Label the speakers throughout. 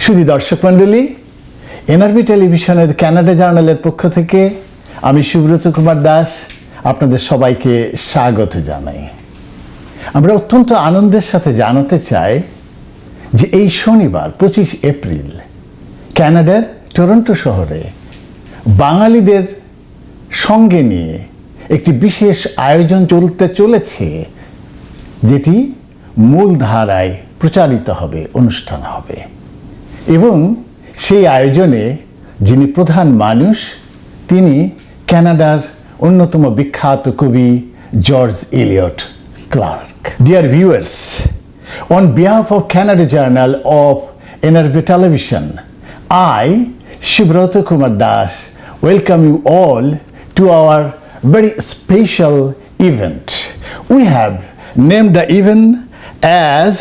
Speaker 1: শুধু দর্শক মণ্ডলী, এনআরবি টেলিভিশনের কানাডা জার্নালের পক্ষ থেকে আমি সুব্রত কুমার দাস আপনাদের সবাইকে স্বাগত জানাই। আমরা অত্যন্ত আনন্দের সাথে জানাতে চাই যে এই শনিবার 25 এপ্রিল কানাডার টরন্টো শহরে বাঙালিদের সঙ্গে নিয়ে একটি বিশেষ আয়োজন চলতে চলেছে, যেটি মূলধারায় প্রচারিত হবে, অনুষ্ঠান হবে। এবং সেই আয়োজনে যিনি প্রধান মানুষ, তিনি কানাডার অন্যতম বিখ্যাত কবি George Eliot Clarke. Dear viewers, on behalf of Canada Journal of NRV Television, I, Subrata Kumar Das, welcome you all to our very special event. We have named the event as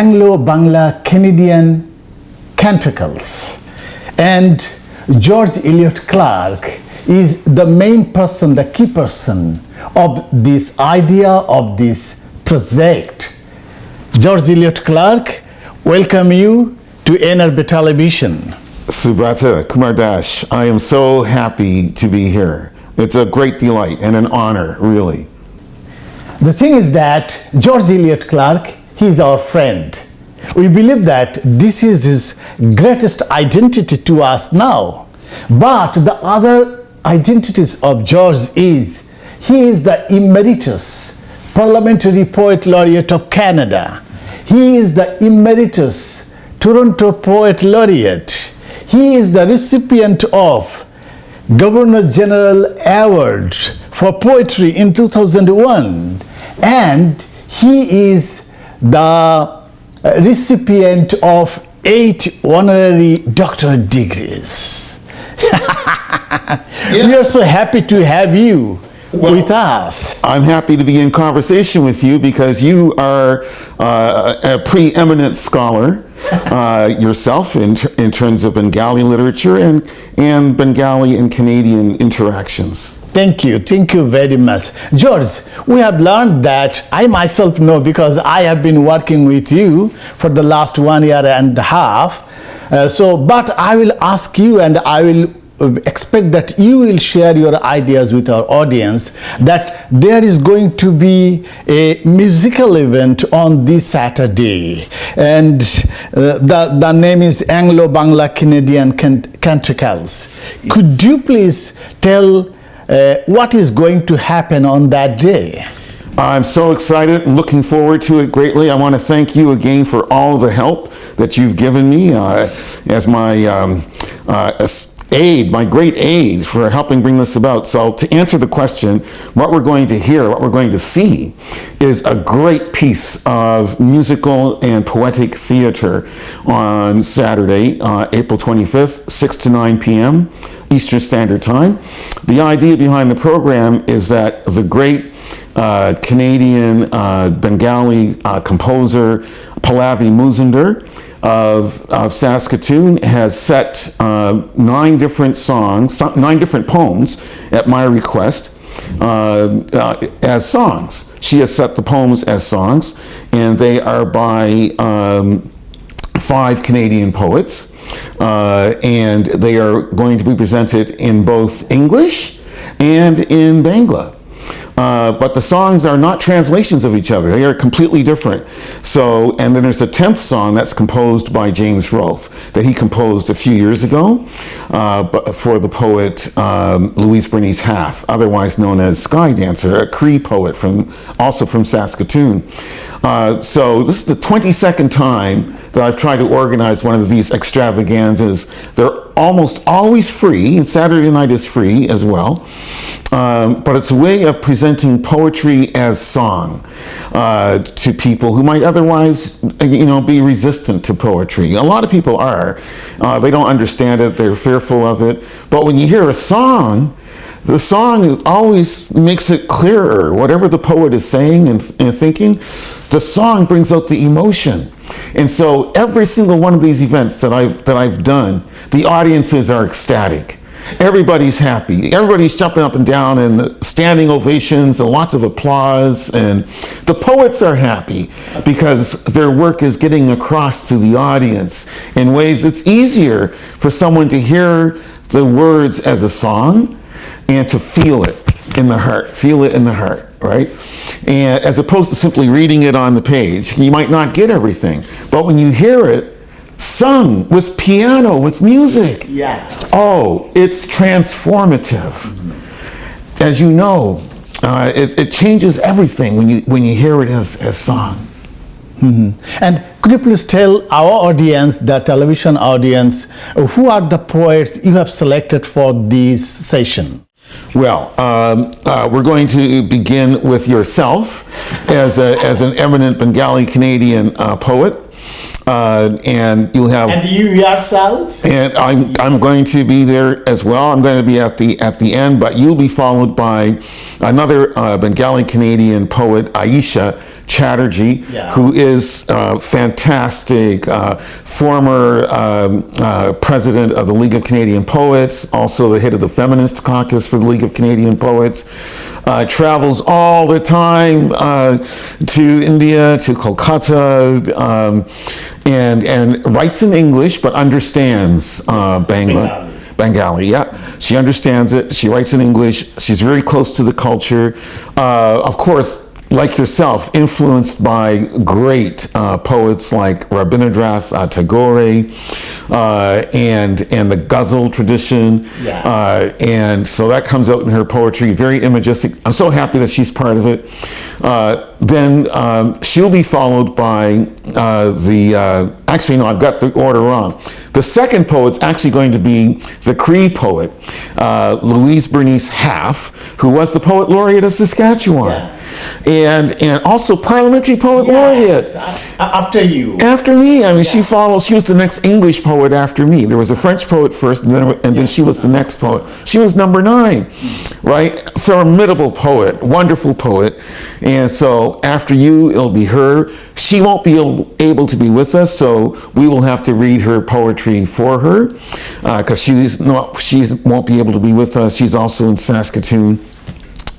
Speaker 1: Anglo-Bangla Canadian Canticles, and George Elliott Clarke is the main person, the key person of this idea, of this project. George Elliott Clarke, welcome you to NRB Television.
Speaker 2: Subrata Kumar Dash, I am so happy to be here. It's a great delight and an honor, really.
Speaker 1: The thing is that George Elliott Clarke, he is our friend. We believe that this is his greatest identity to us now. But the other identities of George is, he is the emeritus Parliamentary Poet Laureate of Canada. He is the emeritus Toronto Poet Laureate. He is the recipient of Governor General Award for Poetry in 2001. And he is the recipient of 8 honorary doctorate degrees. We are so happy to have you with us.
Speaker 2: I'm happy to be in conversation with you because you are a preeminent scholar yourself in terms of Bengali literature and Bengali and Canadian interactions.
Speaker 1: Thank you very much. George, we have learned that, I myself know because I have been working with you for the last 1 year and a half. But I will ask you, and I will expect that you will share your ideas with our audience, that there is going to be a musical event on this Saturday, and the name is Anglo-Bangla Canadian Canticles. Could you please tell what is going to happen on that day?
Speaker 2: I'm so excited and looking forward to it greatly. I want to thank you again for all the help that you've given me as my aid, my great aid for helping bring this about. So to answer the question, what we're going to hear, what we're going to see is a great piece of musical and poetic theater on Saturday, April 25th, 6 to 9 p.m. Eastern Standard Time. The idea behind the program is that the great Canadian Bengali composer Pallavi Mozumder of Saskatoon has set 9 different songs, 9 different poems at my request as songs. She has set the poems as songs, and they are by 5 Canadian poets, and they are going to be presented in both English and in Bangla. But the songs are not translations of each other. They are completely different. And then there's a 10th song that's composed by James Rolfe that he composed a few years ago for the poet Louise Bernice Halfe, otherwise known as Sky Dancer, a Cree poet also from Saskatoon. So this is the 22nd time that I've tried to organize one of these extravaganzas. They're almost always free, and Saturday night is free as well. But it's a way of presenting poetry as song to people who might otherwise, be resistant to poetry. A lot of people are. They don't understand it. They're fearful of it. But when you hear a song, the song always makes it clearer. Whatever the poet is saying and thinking, the song brings out the emotion. And so every single one of these events that I've done, the audiences are ecstatic. everybody's happy. Everybody's jumping up and down and standing ovations and lots of applause. And the poets are happy because their work is getting across to the audience in ways it's easier for someone to hear the words as a song and to feel it in the heart, right? And as opposed to simply reading it on the page. You might not get everything, but when you hear it sung with piano, with music, oh, it's transformative. As you know, it changes everything when you hear it as sung.
Speaker 1: And could you please tell our audience, the television audience, who are the poets you have selected for this session?
Speaker 2: Well, we're going to begin with yourself as an eminent Bengali Canadian poet. And you'll have.
Speaker 1: And you yourself.
Speaker 2: And I'm going to be there as well. I'm going to be at the end, but you'll be followed by another Bengali Canadian poet, Ayesha Chatterjee, who is fantastic, former president of the League of Canadian Poets, also the head of the Feminist Caucus for the League of Canadian Poets, travels all the time to India, to Kolkata, and writes in English, but understands Bengali, yeah. She understands it. She writes in English. She's very close to the culture. Of course, like yourself, influenced by great poets like Rabindranath Tagore and the ghazal tradition, and so that comes out in her poetry, very imagistic. I'm so happy that she's part of it. Then she'll be followed by actually no, I've got the order wrong. The second poet's actually going to be the Cree poet, Louise Bernice Halfe, who was the Poet Laureate of Saskatchewan. And also Parliamentary Poet Laureate.
Speaker 1: After you.
Speaker 2: After me. I mean, she was the next English poet after me. There was a French poet first, and then she was the next poet. She was number 9, right? Formidable poet, wonderful poet. And so after you, it'll be her. She won't be able to be with us, so we will have to read her poetry for her, because she won't be able to be with us. She's also in Saskatoon.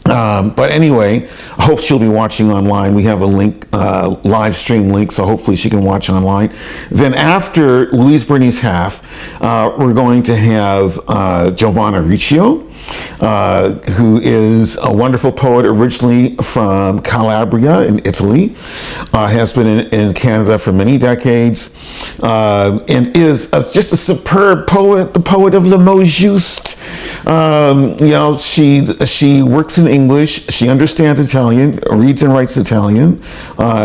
Speaker 2: But anyway, I hope she'll be watching online. We have a link, live stream link, so hopefully she can watch online. Then after Louise Bernice Halfe, we're going to have Giovanna Riccio, who is a wonderful poet originally from Calabria in Italy, has been in Canada for many decades, and is just a superb poet, the poet of Le Mot Juste. She works in English, she understands Italian, reads and writes Italian,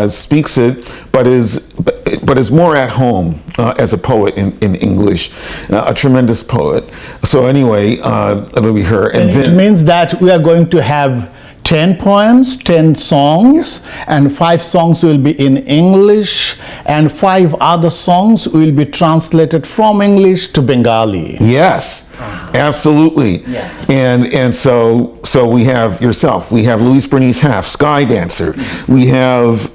Speaker 2: speaks it, but is more at home as a poet in English, a tremendous poet. So anyway, it'll be her.
Speaker 1: And then, it means that we are going to have 10 poems, 10 songs, and 5 songs will be in English, and 5 other songs will be translated from English to Bengali.
Speaker 2: Yes, absolutely. And so we have yourself, we have Louise Bernice Halfe, Sky Dancer, we have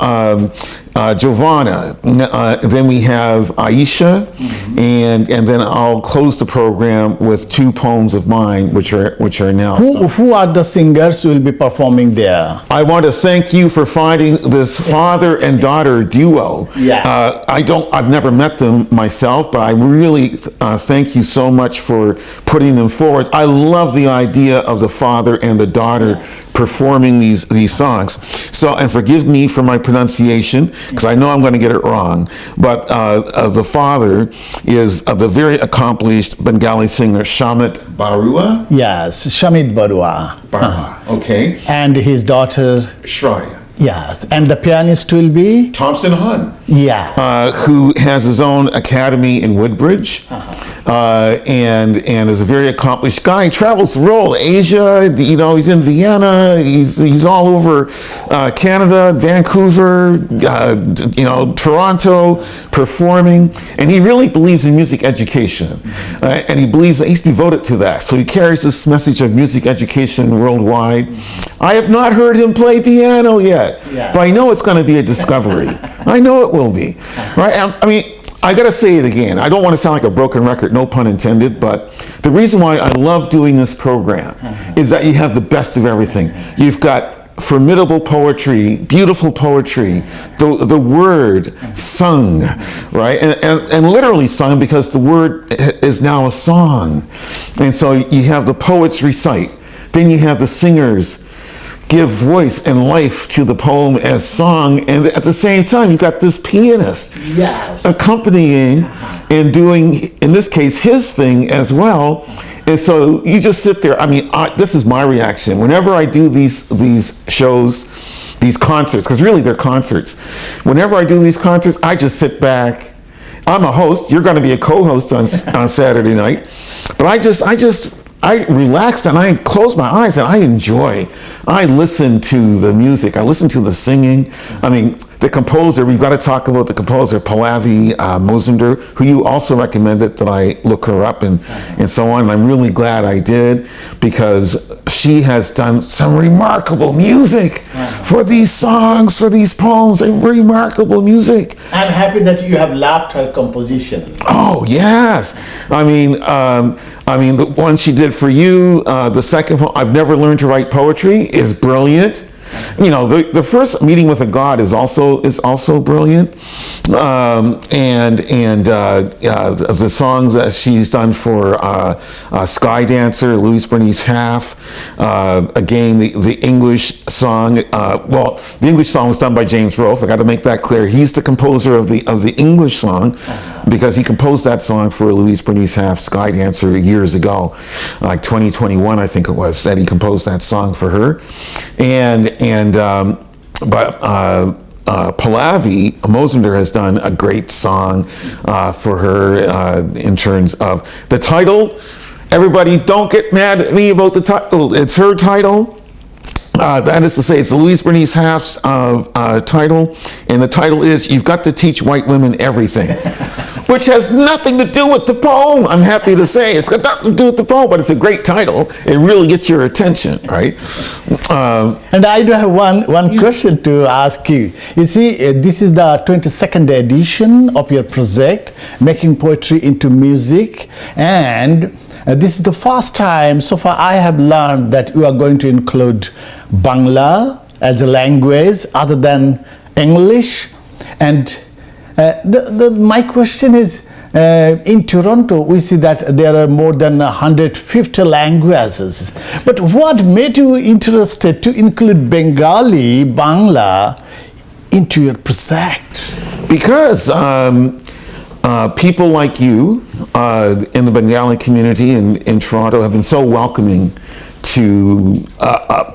Speaker 2: Giovanna, then we have Ayesha, and then I'll close the program with 2 poems of mine, which are now.
Speaker 1: Who are the singers who will be performing there?
Speaker 2: I want to thank you for finding this father and daughter duo. I've never met them myself, but I really thank you so much for putting them forward. I love the idea of the father and the daughter performing these songs. So, and forgive me for my pronunciation, because I know I'm going to get it wrong, but the father is the very accomplished Bengali singer Shamit Barua.
Speaker 1: Yes, Shamit Barua.
Speaker 2: Okay.
Speaker 1: And his daughter
Speaker 2: Shreya.
Speaker 1: Yes, and the pianist will be
Speaker 2: Tomson Hon.
Speaker 1: Who
Speaker 2: has his own academy in Woodbridge, and is a very accomplished guy. He travels the world, Asia. He's in Vienna. He's all over Canada, Vancouver, Toronto, performing. And he really believes in music education, and he believes that he's devoted to that. So he carries this message of music education worldwide. I have not heard him play piano yet, but I know it's going to be a discovery. I know it will be, right? I mean, I gotta say it again. I don't want to sound like a broken record, no pun intended, but the reason why I love doing this program is that you have the best of everything. You've got formidable poetry, beautiful poetry, the word sung, right? And literally sung, because the word is now a song. And so you have the poets recite, then you have the singers give voice and life to the poem as song, and at the same time, you've got this pianist accompanying and doing, in this case, his thing as well. And so you just sit there. I mean, this is my reaction. Whenever I do these shows, these concerts, because really they're concerts. Whenever I do these concerts, I just sit back. I'm a host. You're going to be a co-host on Saturday night. But I relaxed and I close my eyes and I enjoy. I listen to the music. I listen to the singing. I mean, the composer, we've got to talk about the composer, Pallavi Mozumder, who you also recommended that I look her up and so on. And I'm really glad I did, because she has done some remarkable music for these songs, for these poems, and remarkable music.
Speaker 1: I'm happy that you have loved her composition.
Speaker 2: Oh, yes. I mean, the one she did for you, the second one, I've Never Learned to Write Poetry, is brilliant. You know, the first, Meeting with a God, is also brilliant, the songs that she's done for Sky Dancer, Louise Bernice Halfe, again the English song. The English song was done by James Rolfe. I got to make that clear. He's the composer of the English song, because he composed that song for Louise Bernice Halfe, Sky Dancer, years ago, like 2021, I think it was, that he composed that song for her, but Pallavi Mozumder has done a great song for her in terms of the title. Everybody, don't get mad at me about the title. It's her title. That is to say, it's Louise Bernice Halfe's title, and the title is "You've Got to Teach White Women Everything," which has nothing to do with the poem. I'm happy to say it's got nothing to do with the poem, but it's a great title. It really gets your attention, right?
Speaker 1: And I do have one question to ask you. You see, this is the 22nd edition of your project, Making Poetry into Music, and this is the first time so far I have learned that you are going to include Bangla as a language other than English. And my question is, in Toronto, we see that there are more than 150 languages. But what made you interested to include Bengali, Bangla, into your project?
Speaker 2: Because people like you in the Bengali community in Toronto have been so welcoming to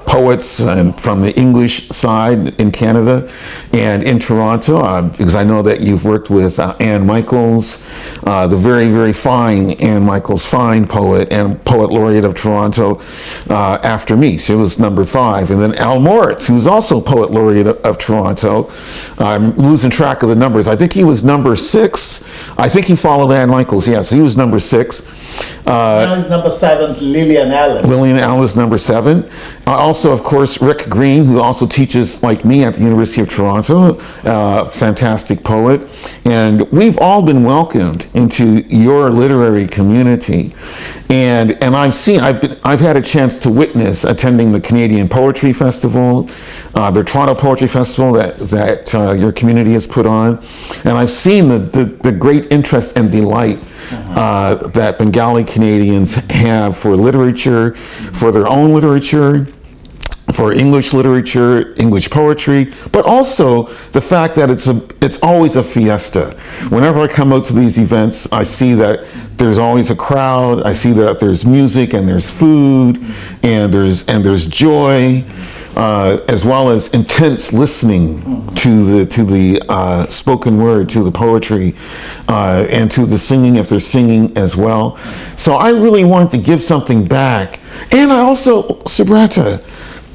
Speaker 2: poets from the English side in Canada and in Toronto, because I know that you've worked with Anne Michaels, the very, very fine Anne Michaels, fine poet and Poet Laureate of Toronto after me. She was number 5. And then Al Moritz, who's also Poet Laureate of Toronto. I'm losing track of the numbers. I think he was number 6. I think he followed Anne Michaels. Yes, he was number 6.
Speaker 1: Now he's number 7, Lillian Allen.
Speaker 2: Lillian Allen is number 7. Also, of course, Rick Green, who also teaches like me at the University of Toronto, fantastic poet. And we've all been welcomed into your literary community. And I've had a chance to witness attending the Canadian Poetry Festival, the Toronto Poetry Festival that your community has put on. And I've seen the great interest and delight that Bengali Canadians have for literature, for their own literature, for English literature, English poetry, but also the fact that it's always a fiesta. Whenever I come out to these events, I see that there's always a crowd. I see that there's music and there's food and there's joy, as well as intense listening to the spoken word, to the poetry, and to the singing if they're singing as well. So I really wanted to give something back, and I also, Subrata,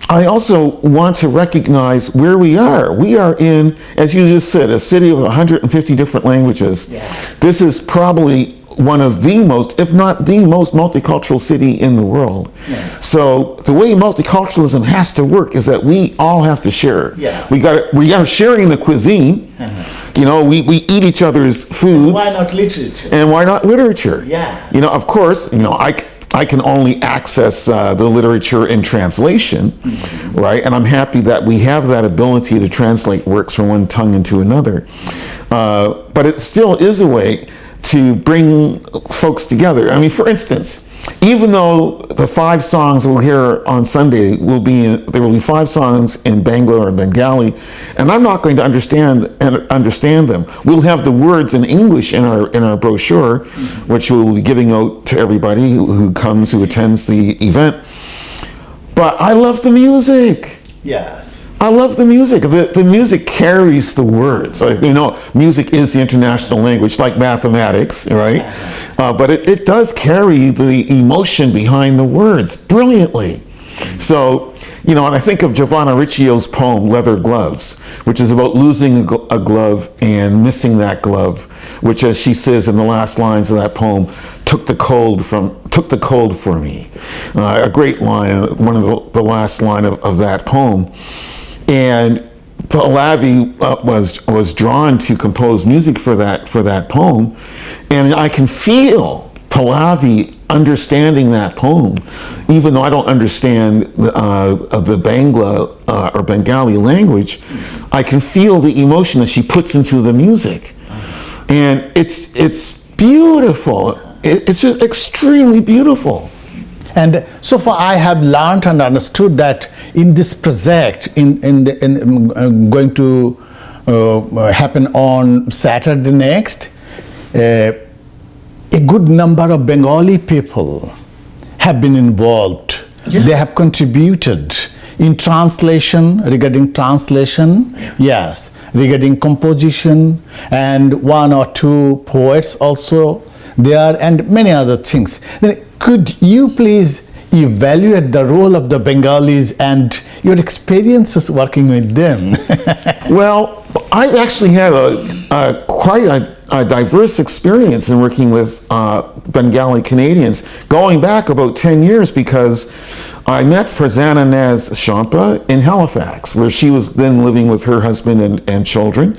Speaker 2: I also want to recognize where we are. We are in, as you just said, a city of 150 different languages. Yeah. This is probably one of the most, if not the most multicultural city in the world. Yeah. So the way multiculturalism has to work is that we all have to share.
Speaker 1: Yeah.
Speaker 2: We are sharing the cuisine. You know, we eat each other's foods.
Speaker 1: Why not literature?
Speaker 2: And why not literature?
Speaker 1: Yeah.
Speaker 2: You know, of course, you know, I can only access the literature in translation, right? And I'm happy that we have that ability to translate works from one tongue into another. But it still is a way to bring folks together. I mean, for instance, even though the 5 songs we'll hear on Sunday there will be 5 songs in Bangla or Bengali, and I'm not going to understand them. We'll have the words in English in our brochure, which we'll be giving out to everybody who attends the event. But I love the music.
Speaker 1: Yes.
Speaker 2: I love the music. The music carries the words. You know, music is the international language, like mathematics, right? But it does carry the emotion behind the words brilliantly. So, you know, and I think of Giovanna Riccio's poem, Leather Gloves, which is about losing a glove and missing that glove, which, as she says in the last lines of that poem, took the cold for me. A great line, one of the last line of that poem. And Pallavi was drawn to compose music for that poem, and I can feel Pallavi understanding that poem, even though I don't understand the Bangla or Bengali language. I can feel the emotion that she puts into the music, and it's beautiful. It's just extremely beautiful.
Speaker 1: And so far, I have learned and understood that in this project, going to happen on Saturday next, a good number of Bengali people have been involved. Yes. They have contributed in regarding translation, yes, regarding composition, and 1 or 2 poets also there, and many other things. Could you please evaluate the role of the Bengalis and your experiences working with them?
Speaker 2: Well, I've actually had quite a diverse experience in working with Bengali Canadians, going back about 10 years, because I met Farzana Naz Shampa in Halifax, where she was then living with her husband and children,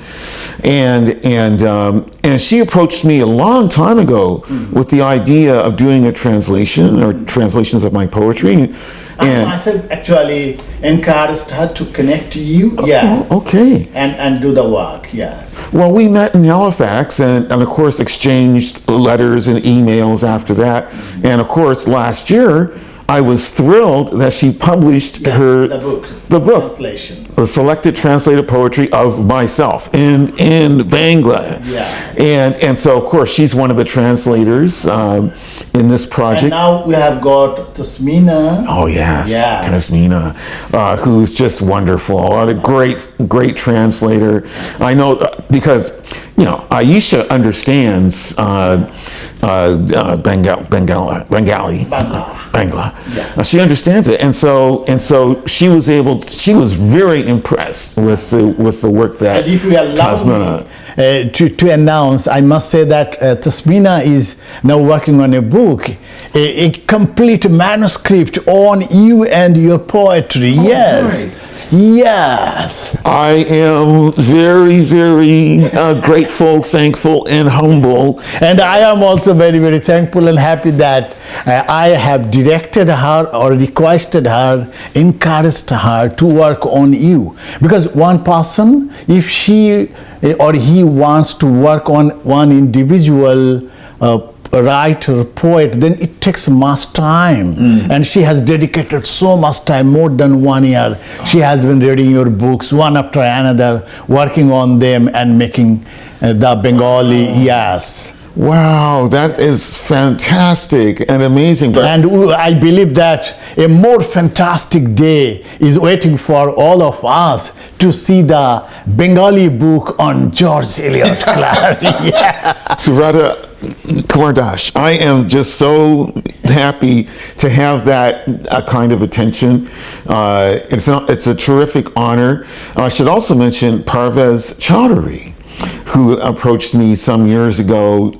Speaker 2: and she approached me a long time ago with the idea of doing a translation or translations of my poetry. And
Speaker 1: I myself actually encouraged her to connect to you, yes.
Speaker 2: Okay.
Speaker 1: And do the work, yes.
Speaker 2: Well, we met in Halifax and of course exchanged letters and emails after that. And of course, last year, I was thrilled that she published the book,
Speaker 1: translation,
Speaker 2: the selected translated poetry of myself in Bangla. Yeah. And so of course she's one of the translators in this project.
Speaker 1: And now we have got Tasmina.
Speaker 2: Oh yes, yeah. Tasmina, who's just wonderful. A great translator. I know because you know Ayesha understands Bengali. Bangla. Yes. She understands it, and so she was very impressed with the work that.
Speaker 1: And if you allow
Speaker 2: Tasmina
Speaker 1: to announce, I must say that Tasmina is now working on a book, a complete manuscript on you and your poetry. Oh, yes. Right. Yes.
Speaker 2: I am very, very grateful, thankful, and humble.
Speaker 1: And I am also very, very thankful and happy that I have directed her or requested her, encouraged her to work on you. Because one person, if she or he wants to work on one individual writer, poet, then it takes much time. And she has dedicated so much time, more than 1 year. She has been reading your books one after another, working on them and making the Bengali, yes.
Speaker 2: Wow, that is fantastic and amazing.
Speaker 1: And I believe that a more fantastic day is waiting for all of us to see the Bengali book on George Elliott Clarke. Yeah.
Speaker 2: Subrata Kumar, I am just so happy to have that kind of attention. It's a terrific honor. I should also mention Parvez Chowdhury, who approached me some years ago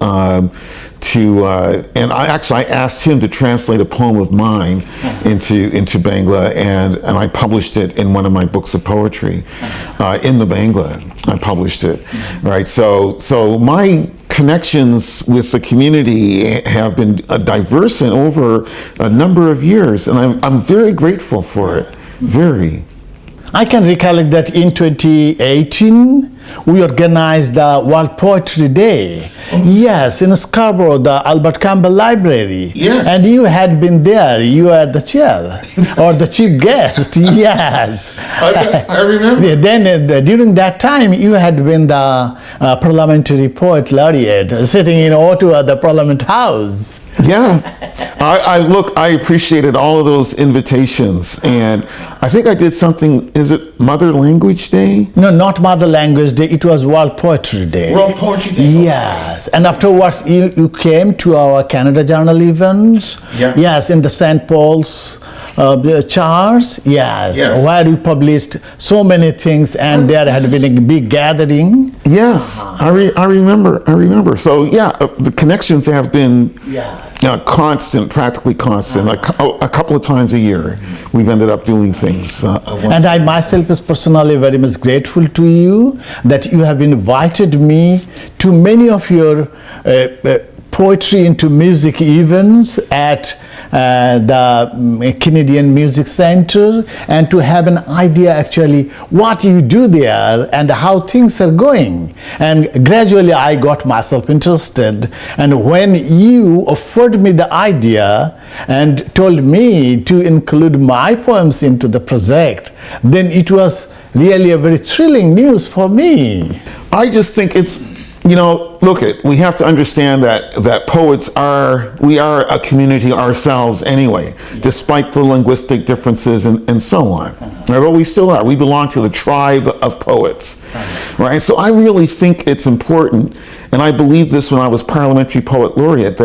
Speaker 2: and I asked him to translate a poem of mine into Bangla, and I published it in one of my books of poetry in the Bangla. I published it, right? So my connections with the community have been diverse and over a number of years, and I'm very grateful for it. Very.
Speaker 1: I can recollect that in 2018, we organized the World Poetry Day. Yes, in Scarborough, the Albert Campbell Library.
Speaker 2: Yes.
Speaker 1: And you had been there. You were the chair or the chief guest. Yes.
Speaker 2: I remember.
Speaker 1: Then during that time, you had been the Parliamentary Poet Laureate, sitting in Ottawa, the Parliament House.
Speaker 2: Yeah, I appreciated all of those invitations, and I think I did something. Is it Mother Language Day?
Speaker 1: No, not Mother Language Day. It was World Poetry Day.
Speaker 2: World Poetry Day.
Speaker 1: Yes, and afterwards you came to our Canada Journal events.
Speaker 2: Yeah.
Speaker 1: Yes, in the St. Paul's Chars. Yes, where we published so many things, and there had been a big gathering.
Speaker 2: Yes, I remember. So yeah, the connections have been constant, practically constant. A couple of times a year, we've ended up doing things.
Speaker 1: And I myself is personally very much grateful to you that you have invited me to many of your poetry into music events at the Canadian Music Center, and to have an idea actually what you do there and how things are going. And gradually I got myself interested, and when you offered me the idea and told me to include my poems into the project, then it was really a very thrilling news for me.
Speaker 2: I just think it's, we have to understand that poets we are a community ourselves anyway, despite the linguistic differences and so on. Right? But we still are. We belong to the tribe of poets, right? So I really think it's important, and I believe this when I was Parliamentary Poet Laureate,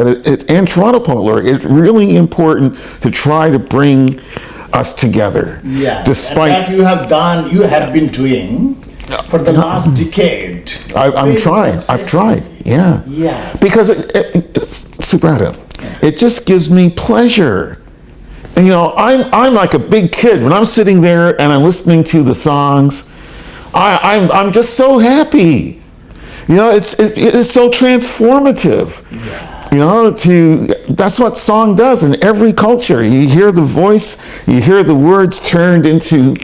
Speaker 2: and Toronto Poet Laureate, it's really important to try to bring us together.
Speaker 1: Yeah.
Speaker 2: Despite
Speaker 1: and that you have been doing for the last decade.
Speaker 2: I've tried. Yeah.
Speaker 1: Yes.
Speaker 2: Because Subrata, it just gives me pleasure. And, I'm like a big kid when I'm sitting there and I'm listening to the songs. I'm just so happy. It's so transformative. Yeah. That's what song does in every culture. You hear the voice, you hear the words turned into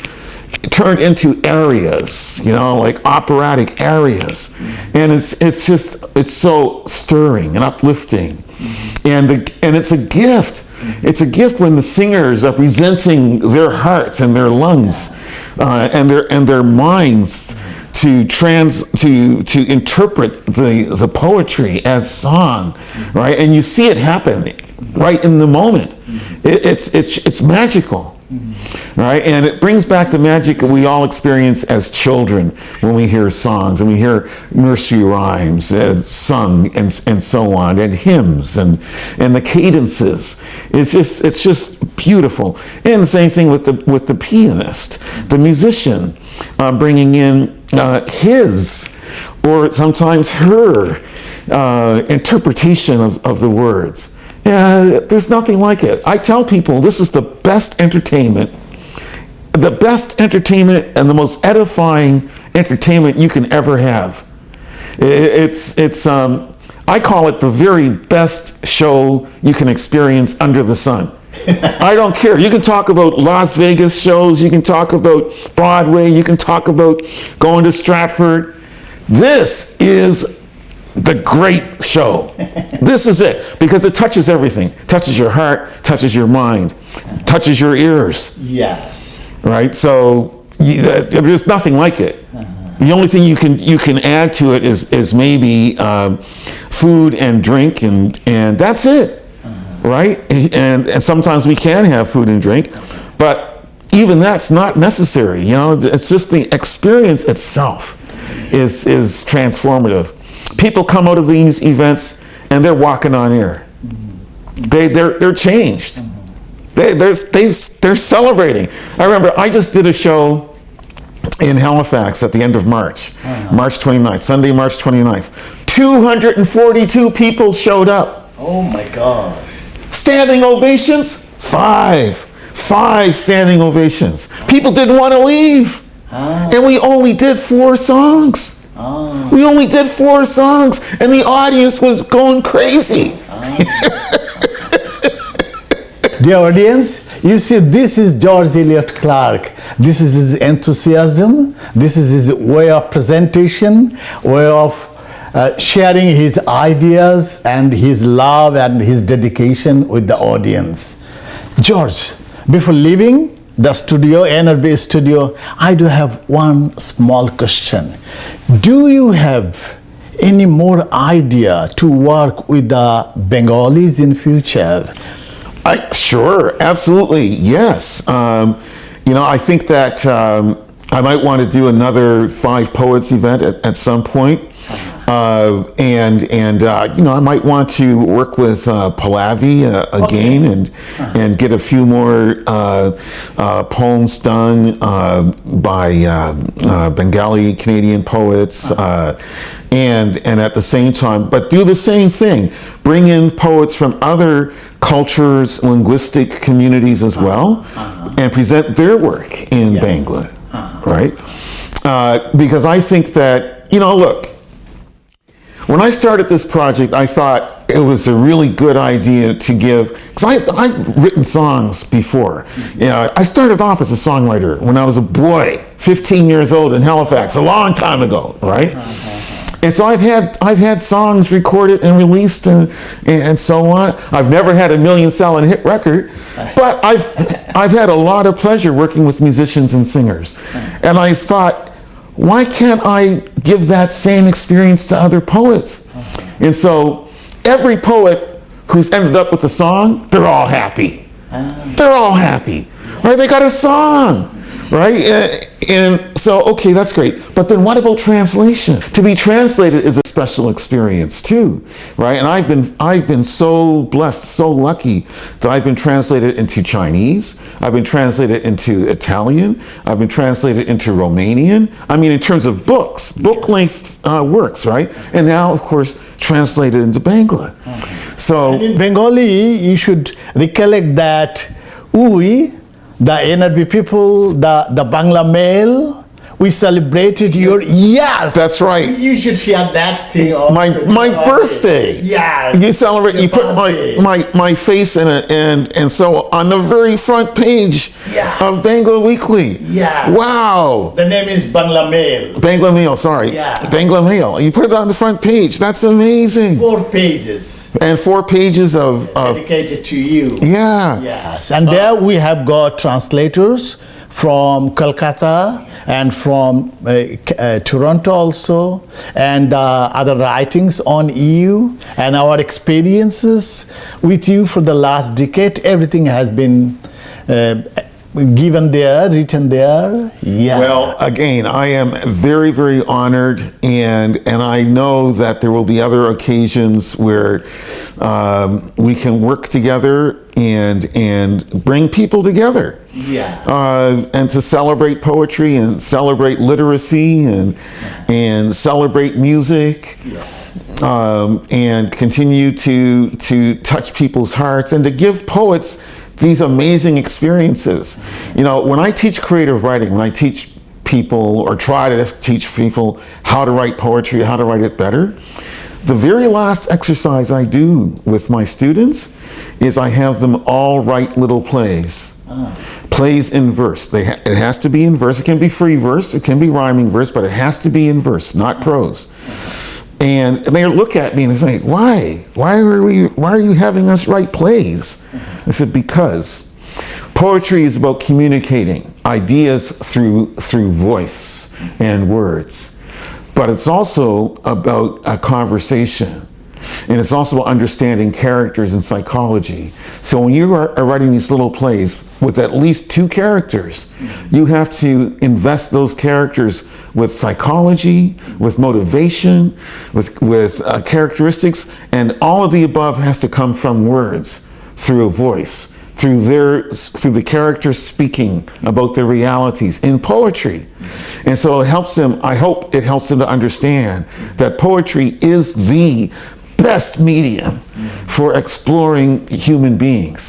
Speaker 2: areas, like operatic areas, and it's so stirring and uplifting, and it's a gift. It's a gift when the singers are presenting their hearts and their lungs and their minds to interpret the poetry as song, right? And you see it happen right in the moment. It's magical. Right, and it brings back the magic that we all experience as children when we hear songs and we hear nursery rhymes sung and so on, and hymns and the cadences. It's just beautiful. And the same thing with the pianist, the musician, bringing in his or sometimes her interpretation of the words. Yeah, there's nothing like it. I tell people this is the best entertainment and the most edifying entertainment you can ever have. I call it the very best show you can experience under the sun. I don't care. You can talk about Las Vegas shows, you can talk about Broadway, you can talk about going to Stratford. This is the great show. This is it, because it touches everything. Touches your heart, touches your mind, touches your ears.
Speaker 1: Yes.
Speaker 2: Right? So there's nothing like it. The only thing you can add to it is maybe food and drink, and that's it. Right? And sometimes we can have food and drink, but even that's not necessary. It's just the experience itself is transformative. People come out of these events and they're walking on air. They're changed. They're celebrating. I remember I just did a show in Halifax at the end of March, March 29th, Sunday, March 29th. 242 people showed up.
Speaker 1: Oh my gosh.
Speaker 2: Standing ovations, 5. 5 standing ovations. People didn't want to leave. And we only did 4 songs. We only did 4 songs, and the audience was going crazy.
Speaker 1: Dear audience, you see, this is George Elliott Clarke. This is his enthusiasm. This is his way of presentation, way of sharing his ideas and his love and his dedication with the audience. George, before leaving the studio, NRB studio, I do have one small question. Do you have any more idea to work with the Bengalis in future?
Speaker 2: Sure, absolutely, yes. I think that I might want to do another 5 Poets event at some point. I might want to work with Pallavi again and get a few more poems done by Bengali Canadian poets, and at the same time, but do the same thing, bring in poets from other cultures, linguistic communities as well, and present their work in Bangla, right? Because I think that, look, when I started this project, I thought it was a really good idea to give, because I've written songs before. I started off as a songwriter when I was a boy, 15 years old in Halifax, a long time ago, right? And so I've had songs recorded and released and so on. I've never had a million-selling hit record, but I've had a lot of pleasure working with musicians and singers. And I thought, why can't I give that same experience to other poets? And so every poet who's ended up with a song, they're all happy. They're all happy, right? They got a song, right? And so, okay, that's great. But then what about translation? To be translated is a special experience too, right? And I've been so blessed, so lucky that I've been translated into Chinese. I've been translated into Italian. I've been translated into Romanian. I mean, in terms of books, book length works, right? And now, of course, translated into Bangla. So
Speaker 1: in Bengali, you should recollect that we, the NRB people, the Bangla male, we celebrated your years.
Speaker 2: That's right.
Speaker 1: You should share that thing.
Speaker 2: My birthday.
Speaker 1: Yeah.
Speaker 2: You celebrate. You put my face in it, and so on the very front page of Bangla Weekly.
Speaker 1: Yeah.
Speaker 2: Wow.
Speaker 1: The name is Bangla Mail.
Speaker 2: Bangla Mail. Sorry.
Speaker 1: Yeah.
Speaker 2: Bangla Mail. You put it on the front page. That's amazing.
Speaker 1: 4 pages.
Speaker 2: And 4 pages of
Speaker 1: dedicated to you.
Speaker 2: Yeah.
Speaker 1: Yes. And there we have got translators from Kolkata and from Toronto also, and other writings on you and our experiences with you for the last decade. Everything has been given there, written there. Yeah.
Speaker 2: Well, again, I am very, very honored, and I know that there will be other occasions where we can work together and bring people together.
Speaker 1: Yeah.
Speaker 2: And to celebrate poetry and celebrate literacy and celebrate music.
Speaker 1: Yes.
Speaker 2: And continue to touch people's hearts and to give poets these amazing experiences. When I teach creative writing, when I teach people or try to teach people how to write poetry, how to write it better, the very last exercise I do with my students is I have them all write little plays. Plays in verse. It has to be in verse. It can be free verse, it can be rhyming verse, but it has to be in verse, not prose. And they look at me and they say, why? Why are you having us write plays? I said, because poetry is about communicating ideas through voice and words. But it's also about a conversation. And it's also about understanding characters and psychology. So when you are writing these little plays with at least 2 characters, you have to invest those characters with psychology, with motivation, with characteristics, and all of the above has to come from words, through a voice, through the characters speaking about their realities in poetry. And so it helps them, I hope it helps them to understand that poetry is the best medium for exploring human beings.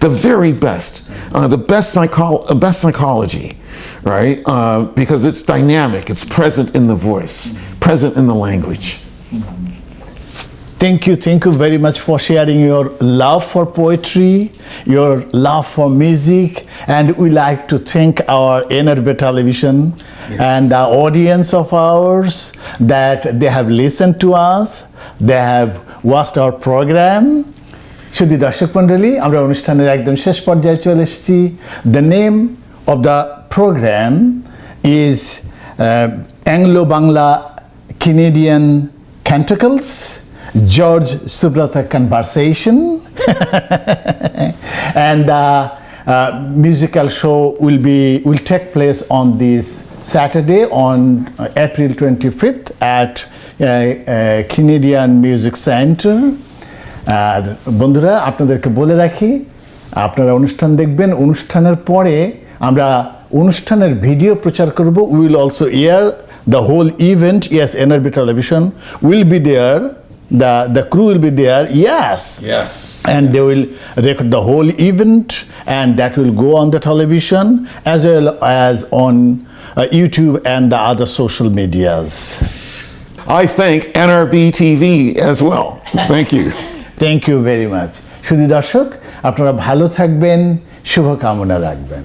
Speaker 2: The very best. The best psychology, right? Because it's dynamic, it's present in the voice, present in the language.
Speaker 1: Thank you very much for sharing your love for poetry, your love for music, and we like to thank our NRB television and the audience of ours that they have listened to us, they have watched our program. শুধু দর্শক মণ্ডলী, আমরা অনুষ্ঠানের একদম শেষ পর্যায়ে চলে এসেছি। The name of the program is Anglo-Bangla Canadian Canticles, George-Subrata conversation, and musical show will take place on this Saturday on April 25th at Canadian Music Center. আর বন্ধুরা, আপনাদেরকে বলে রাখি, আপনারা অনুষ্ঠান দেখবেন, অনুষ্ঠানের পরে আমরা অনুষ্ঠানের ভিডিও প্রচার করব। We will also air the whole event. Yes, NRB television will be there. The crew will be there. Yes. And they will record the whole event, and that will go on the television as well as on YouTube and the other social medias.
Speaker 2: I thank NRB TV as well. Thank you.
Speaker 1: Thank you very much. শুধু দর্শক, আপনারা ভালো থাকবেন, শুভকামনা রাখবেন।